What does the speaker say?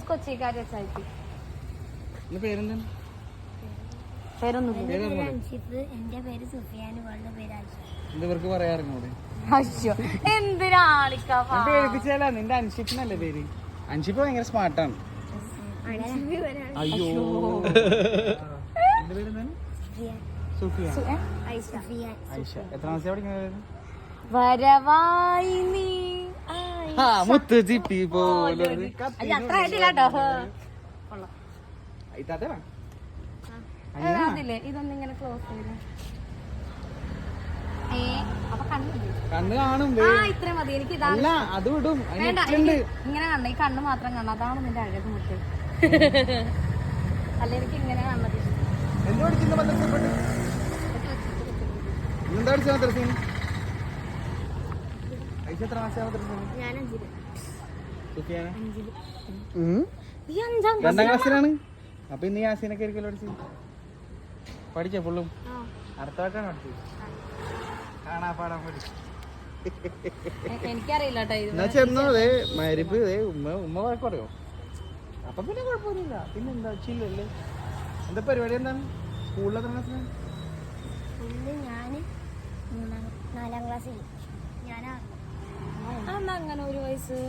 കൊച്ചിക്കാരി പേരെന്താണ്? എന്റെ പേര് സുഫിയാൻ, ഇവളുടെ പേര് ആയിഷ. ഇവർക്ക് പറയാറുണ്ട് എന്തിനാ നിന്റെ അൻഷിഫിനല്ലേ പേര്? അൻഷിഫ് ഭയങ്കര സ്മാർട്ടാണ്. അയ്യോ എന്റെ പേരെന്താണ്? സുഫിയാൻ. ആയിഷ. എത്ര മാസം പഠിക്കുന്നത്? വരവായി നീ മുത്ത് ചിപ്പി പോലെ അത്ര ആയിട്ടില്ലാട്ടോ. അതില്ലേ ഇതൊന്നും ഇങ്ങനെ ക്ലോസ് ചെയ്ത് അപ്പൊ കണ്ണ് കാണും. ഇത്രയും മതി. എനിക്ക് അല്ല അത് വിടും. വേണ്ട, ഇങ്ങനെ കണ്ട ഈ കണ്ണ് മാത്രം കാണാം. അതാണ് നിന്റെ അഴക് മുട്ട്. അല്ല എനിക്ക് ഇങ്ങനെ കാണുന്നത്. എന്താ പഠിക്കുന്ന? എന്താ പഠിച്ച മദ്രസീന്? ഐഷ എത്ര മാസം മദ്രസീന്? സുഫിയാന 2ാം ക്ലാസ്സിലാണ്. അപ്പൊ ഇന്ന് യാസീനൊക്കെ ആയിരിക്കല്ലോ പഠിച്ചോ ഫുള്ളും? അടുത്തവട്ടാണ് പഠിച്ചത്. കാണാ പാടാൻ പഠിച്ചു. എനിക്കറിയില്ല എന്നാ ചെന്നോതെ മരിപ്പ് ഉമ്മ പറയോ? അപ്പൊ പിന്നെ കുഴപ്പമൊന്നുമില്ല. പിന്നെ എന്താ ചില്ലല്ലേ? എന്താ പരിപാടി? എന്താണ് സ്കൂളിൽ എത്ര ക്ലാസ്സിലാണ്? ഞാന് 4ാം ക്ലാസ്സിൽ. അങ്ങനെ ഒരു വയസ്സ്